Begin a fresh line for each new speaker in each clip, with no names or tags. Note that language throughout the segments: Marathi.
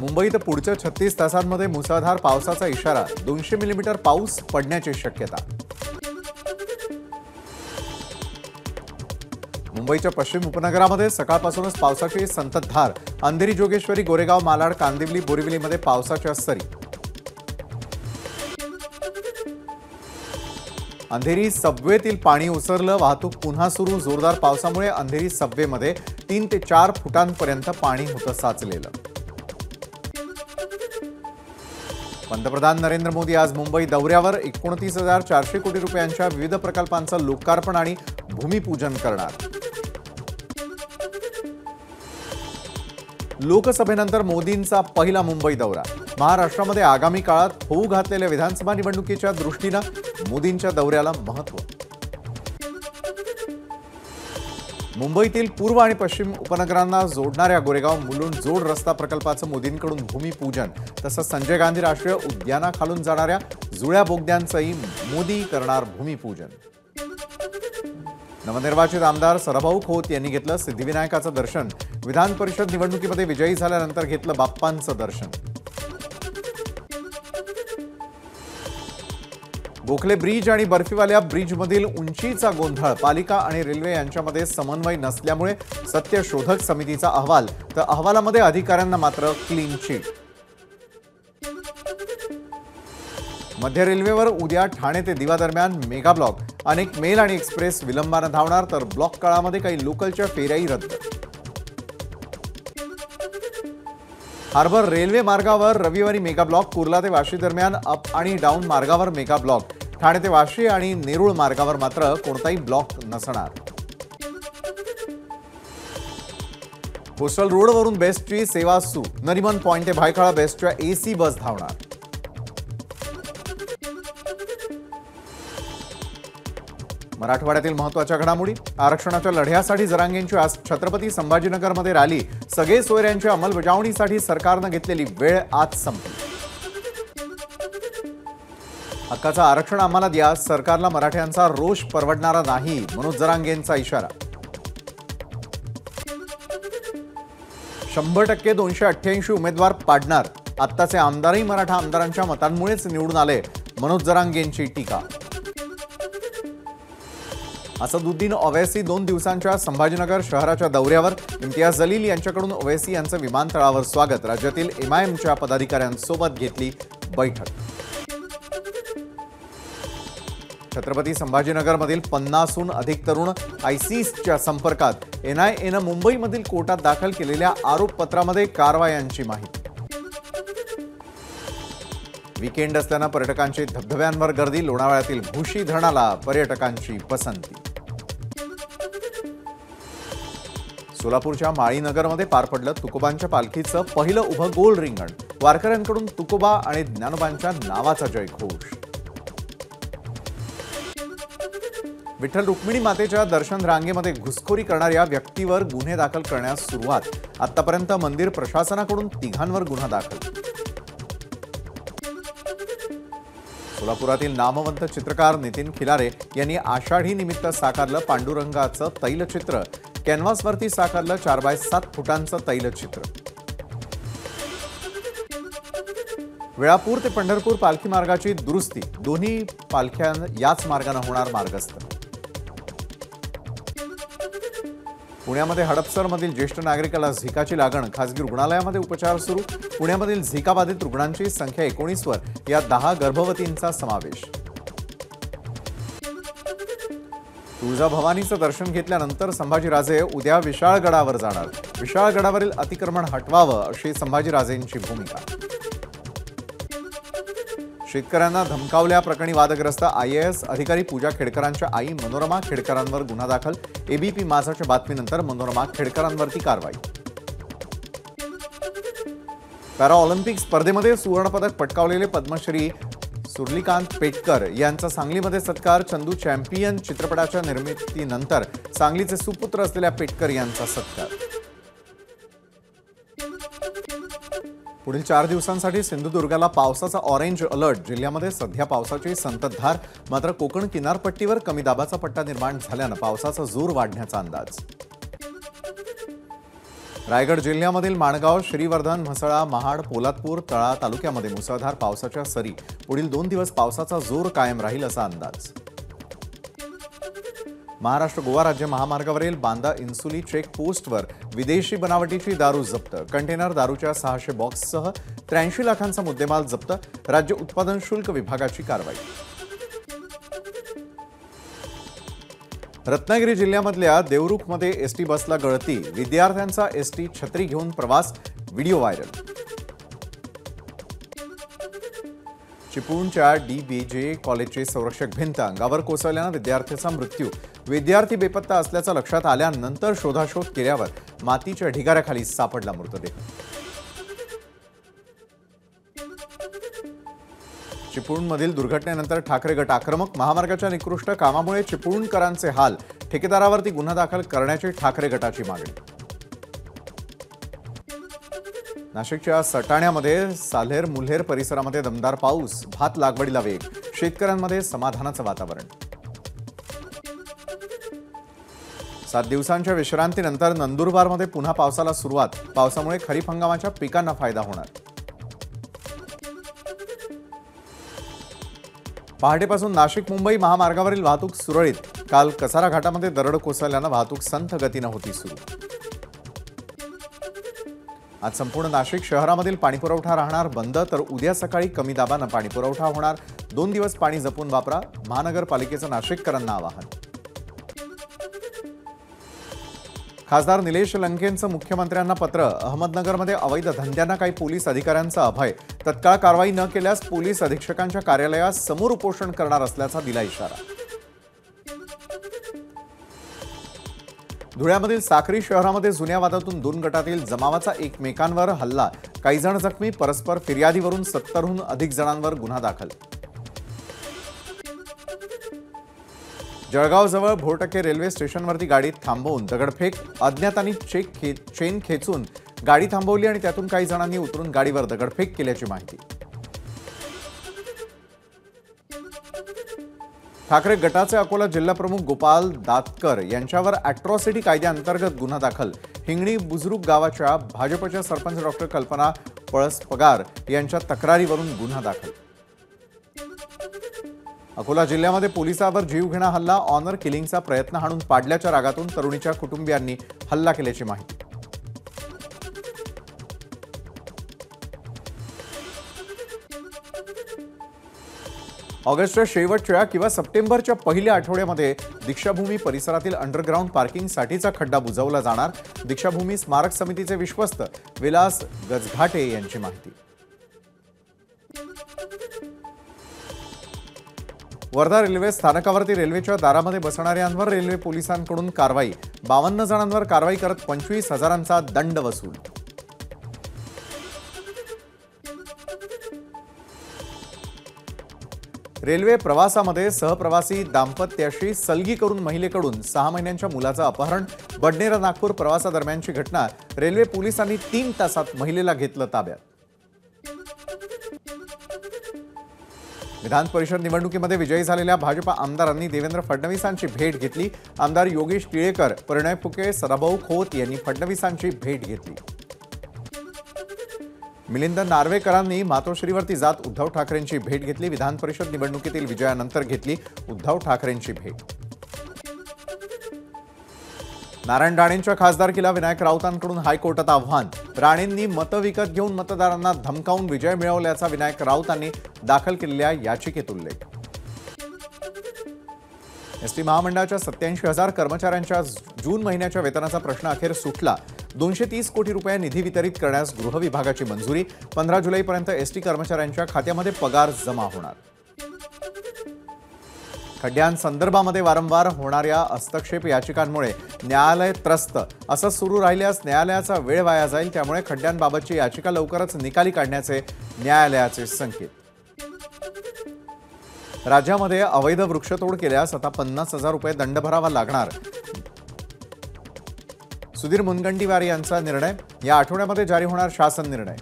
मुंबईत पुढच्या 36 तासांमध्ये मुसळधार पावसाचा इशारा, 200 मिलीमीटर पाऊस पडण्याची शक्यता। मुंबईच्या पश्चिम उपनगरामध्ये सकाळपासूनच पावसाची संततधार, अंधेरी, जोगेश्वरी, गोरेगाव, मालाड, कांदिवली, बोरिवलीमध्ये पावसाच्या सरी। अंधेरी सबवेतील पाणी ओसरलं, वाहतूक पुन्हा सुरू। जोरदार पावसामुळे अंधेरी सबवेमध्ये 3 ते 4 फुटांपर्यंत पाणी होतं साचलेलं। पंतप्रधान नरेंद्र मोदी आज मुंबई दौऱ्यावर 29,400 कोटी रुपयांच्या विविध प्रकल्पांचं लोकार्पण आणि भूमिपूजन करणार। लोकसभेनंतर मोदींचा पहिला मुंबई दौरा। महाराष्ट्रामध्ये आगामी काळात होऊ घातलेल्या विधानसभा निवडणुकीच्या दृष्टीनं मोदींच्या दौऱ्याला महत्त्व। मुंबईतील पूर्व आणि पश्चिम उपनगरांना जोडणाऱ्या गोरेगाव मुलुंड जोड रस्ता प्रकल्पाचं मोदींकडून भूमिपूजन, तसंच संजय गांधी राष्ट्रीय उद्यानाखालून जाणाऱ्या जुळ्या बोगद्यांचंही मोदी करणार भूमिपूजन। नवनिर्वाचित आमदार सदाभाऊ खोत यांनी घेतलं सिद्धिविनायकाचं दर्शन। विधान परिषद निवडणुकीमध्ये विजयी झाल्यानंतर घेतलं बाप्पांचं दर्शन। गोखले ब्रिज आणि बर्फीवाल्या ब्रिजमधील उंचीचा गोंधळ, पालिका आणि रेल्वे यांच्यामध्ये समन्वय नसल्यामुळे सत्यशोधक समितीचा अहवाल, तर अहवालामध्ये अधिकाऱ्यांना मात्र क्लीन चिट। मध्य रेल्वेवर उद्या ठाणे ते दिवा दरम्यान मेगा ब्लॉक, अनेक मेल आणि एक्सप्रेस विलंबानं धावणार, तर ब्लॉक काळामध्ये काही लोकलच्या फेऱ्याही रद्द। हार्बर रेल्वे मार्गावर रविवारी मेगा ब्लॉक, कुर्ला ते वाशी दरम्यान अप आणि डाऊन मार्गावर मेगा ब्लॉक, ठाणे ते वाशी आणि नेरूळ मार्गावर मात्र कोणताही ब्लॉक नसणार। कोस्टल रोडवरून बेस्टची सेवा सुरू, नरिमन पॉइंट ते भायखळा बेस्टच्या एसी बस धावणार। मराठवाड्यातील महत्त्वाच्या घडामोडी, आरक्षणाच्या लढ्यासाठी जरांगेंची आज छत्रपती संभाजीनगरमध्ये रॅली, सगळे सोयऱ्यांच्या अंमलबजावणीसाठी सरकारनं घेतलेली वेळ आज संपली। हक्काचं आरक्षण आम्हाला द्या, सरकारला मराठ्यांचा रोष परवडणारा नाही, मनोज जरांगेंचा इशारा। 100% 288 उमेदवार पाडणार, आत्ताचे आमदारही मराठा आमदारांच्या मतांमुळेच निवडून आले, मनोज जरांगेंची टीका। असदुद्दीन ओवैसी 2 दिवसांच्या संभाजीनगर शहराच्या दौऱ्यावर, इम्तियाज जलील यांच्याकडून ओवैसी यांचं विमानतळावर स्वागत, राज्यातील एमआयएमच्या पदाधिकाऱ्यांसोबत घेतली बैठक। छत्रपती संभाजीनगरमधील 50हून अधिक तरुण आयसिसच्या संपर्कात, एनआयएनं मुंबईमधील कोर्टात दाखल केलेल्या आरोपपत्रामध्ये कारवायांची माहिती। वीकेंड असल्यानं पर्यटकांची धबधब्यांवर गर्दी, लोणावळ्यातील भुशी धरणाला पर्यटकांची पसंती। सोलापूरच्या माळीनगरमध्ये पार पडलं तुकोबांच्या पालखीचं पहिलं उभं गोल रिंगण, वारकऱ्यांकडून तुकोबा आणि ज्ञानोबांच्या नावाचा जयघोष। विठ्ठल रुक्मिणी मातेच्या दर्शन रांगेमध्ये घुसखोरी करणाऱ्या व्यक्तीवर गुन्हे दाखल करण्यास सुरुवात, आतापर्यंत मंदिर प्रशासनाकडून 3 गुन्हा दाखल। सोलापुरातील नामवंत चित्रकार नितीन खिलारे यांनी आषाढी निमित्त साकारलं पांडुरंगाचं तैलचित्र, कॅनव्हासवरती साकारलं 4x7 फुटांचं तैलचित्र। वेळापूर ते पंढरपूर पालखी मार्गाची दुरुस्ती, दोन्ही पालख्या याच मार्गाने होणार मार्गस्थ। पुण्यामध्ये हडपसरमधील ज्येष्ठ नागरिकाला झिकाची लागण, खासगी रुग्णालयामध्ये उपचार सुरू। पुण्यामधील झिकाबाधित रुग्णांची संख्या 19 वर, या 10 गर्भवतींचा समावेश। तुळजाभवानीचं दर्शन घेतल्यानंतर संभाजीराजे उद्या विशाळगडावर जाणार, विशाळगडावरील अतिक्रमण हटवावं अशी संभाजीराजेंची भूमिका। शेतकऱ्यांना धमकावल्याप्रकरणी वादग्रस्त आयएएस अधिकारी पूजा खेडकरांच्या आई मनोरमा खेडकरांवर गुन्हा दाखल, एबीपी माझाच्या बातमीनंतर मनोरमा खेडकरांवरती कारवाई। पॅराऑलिम्पिक स्पर्धेमध्ये सुवर्णपदक पटकावलेले पद्मश्री सुर्लीकांत पेटकर यांचा सांगलीमध्ये सत्कार, चंदू चॅम्पियन चित्रपटाच्या निर्मितीनंतर सांगलीचे सुपुत्र असलेल्या पेटकर यांचा सत्कार। पुढील 4 दिवसांसाठी सिंधुदुर्गाला पावसाचा ऑरेंज अलर्ट, जिल्ह्यामध्ये सध्या पावसाची संततधार, मात्र कोकण किनारपट्टीवर कमी दाबाचा पट्टा निर्माण झाल्यानं पावसाचा जोर वाढण्याचा अंदाज। रायगड जिल्ह्यामधील माणगाव, श्रीवर्धन, म्हसळा, महाड, पोलादपूर, तळा तालुक्यामध्ये मुसळधार पावसाच्या सरी. पुढील 2 दिवस पावसाचा जोर कायम राहील असा अंदाज. महाराष्ट्र गोवा राज्य महामार्गावरील बांदा इन्सुली चेक पोस्टवर विदेशी बनावटीची दारू जप्त. कंटेनर दारूच्या 600 बॉक्ससह 83 लाखांचा मुद्देमाल जप्त. राज्य उत्पादन शुल्क विभागाची कारवाई. रत्नागिरी जिल्ह्यामधल्या देवरुखमध्ये एसटी बसला गळती. विद्यार्थ्यांचा एसटी छत्री घेऊन प्रवास. Video viral. चिपळूणच्या DBJ कॉलेजची संरक्षक भिंत अंगावर कोसळल्यानं विद्यार्थ्याचा मृत्यू. विद्यार्थी बेपत्ता असल्याचं लक्षात आल्यानंतर शोधाशोध केल्यावर मातीच्या ढिगाऱ्याखाली सापडला मृतदेह. चिपळूणमधील दुर्घटनेनंतर ठाकरे गट आक्रमक. महामार्गाच्या निकृष्ट कामामुळे चिपळूणकरांचे हाल. ठेकेदारावरती गुन्हा दाखल करण्याची ठाकरे गटाची मागणी. नाशिकच्या सटाण्यामध्ये साल्हेर मुल्हेर परिसरामध्ये दमदार पाऊस. भात लागवडीला वेग. शेतकऱ्यांमध्ये समाधानाचं वातावरण. 7 दिवसांच्या विश्रांतीनंतर नंदुरबारमध्ये पुन्हा पावसाला सुरुवात. पावसामुळे खरीप हंगामाच्या पिकांना फायदा होणार. पहाटेपासून नाशिक मुंबई महामार्गावरील वाहतूक सुरळीत. काल कसारा घाटामध्ये दरड कोसळल्यानं वाहतूक संथ गतीनं होती सुरू. आज संपूर्ण नाशिक शहरामधील पाणीपुरवठा राहणार बंद, तर उद्या सकाळी कमी दाबानं पाणीपुरवठा होणार. 2 दिवस पाणी जपून वापरा. महानगरपालिकेचं नाशिककरांना आवाहन. खासदार निलेश लंकेंचं मुख्यमंत्र्यांना पत्र. अहमदनगरमध्ये अवैध धंद्यांना काही पोलीस अधिकाऱ्यांचा अभय. तत्काळ कारवाई न केल्यास पोलीस अधीक्षकांच्या कार्यालयास समोर उपोषण करणार असल्याचा दिला इशारा. धुळ्यामधील साक्री शहरामध्ये जुन्या वादातून 2 गटातील जमावाचा एकमेकांवर हल्ला. काही जण जखमी. परस्पर फिर्यादीवरून 70हून अधिक जणांवर गुन्हा दाखल. जळगावजवळ भोरटके रेल्वे स्टेशनवरती गाडी थांबवून दगडफेक. अज्ञातांनी चेन खेचून गाडी थांबवली आणि त्यातून काही जणांनी उतरून गाडीवर दगडफेक केल्याची माहिती. ठाकरे गटाचे अकोला जिल्हाप्रमुख गोपाल दातकर यांच्यावर अॅट्रॉसिटी कायद्याअंतर्गत गुन्हा दाखल. हिंगणी बुजुर्ग गावाच्या भाजपच्या सरपंच डॉक्टर कल्पना पळस पगार यांच्या तक्रारीवरून गुन्हा दाखल. अकोला जिल्ह्यामध्ये पोलिसावर जीवघेणा हल्ला. ऑनर किलिंगचा प्रयत्न हाणून पाडल्याच्या रागातून तरुणीच्या कुटुंबियांनी हल्ला केल्याची माहिती. ऑगस्टच्या शेवटच्या किंवा सप्टेंबरच्या पहिल्या आठवड्यामध्ये दीक्षाभूमी परिसरातील अंडरग्राऊंड पार्किंगसाठीचा खड्डा बुजवला जाणार. दीक्षाभूमी स्मारक समितीचे विश्वस्त विलास गजघाटे यांची माहिती. वर्धा रेल्वे स्थानकावरती रेल्वेच्या दारामध्ये बसणाऱ्यांवर रेल्वे पोलिसांकडून कारवाई. 52 जणांवर कारवाई करत 25,000चा दंड वसूल. रेल्वे प्रवासामध्ये सहप्रवासी दाम्पत्याशी सलगी करून महिलेकडून 6 महिन्यांच्या मुलाचं अपहरण. बडनेरा नागपूर प्रवासादरम्यानची घटना. रेल्वे पोलिसांनी 3 तासात महिलेला घेतलं ताब्यात. विधान परिषद निवडणुकीमध्ये विजयी झालेल्या भाजप आमदारांनी देवेंद्र फडणवीसांची भेट घेतली. आमदार योगेश टिळेकर, परिणय फुके, सदाभाऊ खोत यांनी फडणवीसांची भेट घेतली. मिलिंद नार्वेकरांनी मातोश्रीवरती जात उद्धव ठाकरेंची भेट घेतली. विधान परिषद निवडणुकीतील विजयानंतर घेतली उद्धव ठाकरेंची भेट. नारायण राणेंच्या खासदारकीला विनायक राऊतांकडून हायकोर्टात आव्हान. राणेंनी मतं विकत घेऊन मतदारांना धमकावून विजय मिळवल्याचा विनायक राऊतांनी दाखल केलेल्या याचिकेत उल्लेख. एसटी महामंडळाच्या 87,000 कर्मचाऱ्यांच्या जून महिन्याच्या वेतनाचा प्रश्न अखेर सुटला. 230 कोटी रुपये निधी वितरित करण्यास गृह विभागाची मंजुरी. 15 जुलैपर्यंत एसटी कर्मचाऱ्यांच्या खात्यामध्ये पगार जमा होणार. खड्ड्यांसंदर्भामध्ये वारंवार होणाऱ्या हस्तक्षेप याचिकांमुळे न्यायालय त्रस्त. असं सुरू राहिल्यास न्यायालयाचा वेळ वाया जाईल. त्यामुळे खड्ड्यांबाबतची याचिका लवकरच निकाली काढण्याचे न्यायालयाचे संकेत. राज्यामध्ये अवैध वृक्षतोड केल्यास आता 50,000 रुपये दंड भरावा लागणार. सुधीर मुनगंटीवार यांचा निर्णय. या आठवड्यामध्ये जारी होणार शासन निर्णय.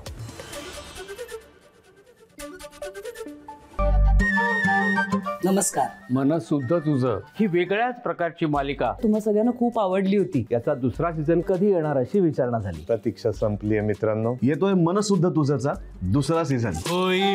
नमस्कार.
मन सुद्धा तुझं ही वेगळ्याच प्रकारची मालिका
तुम्हा सगळ्यांना खूप आवडली होती.
याचा दुसरा सीझन कधी येणार अशी विचारणा झाली.
प्रतीक्षा संपली आहे मित्रांनो. येतोय मन सुद्धा तुझाचा दुसरा सीझन.
होई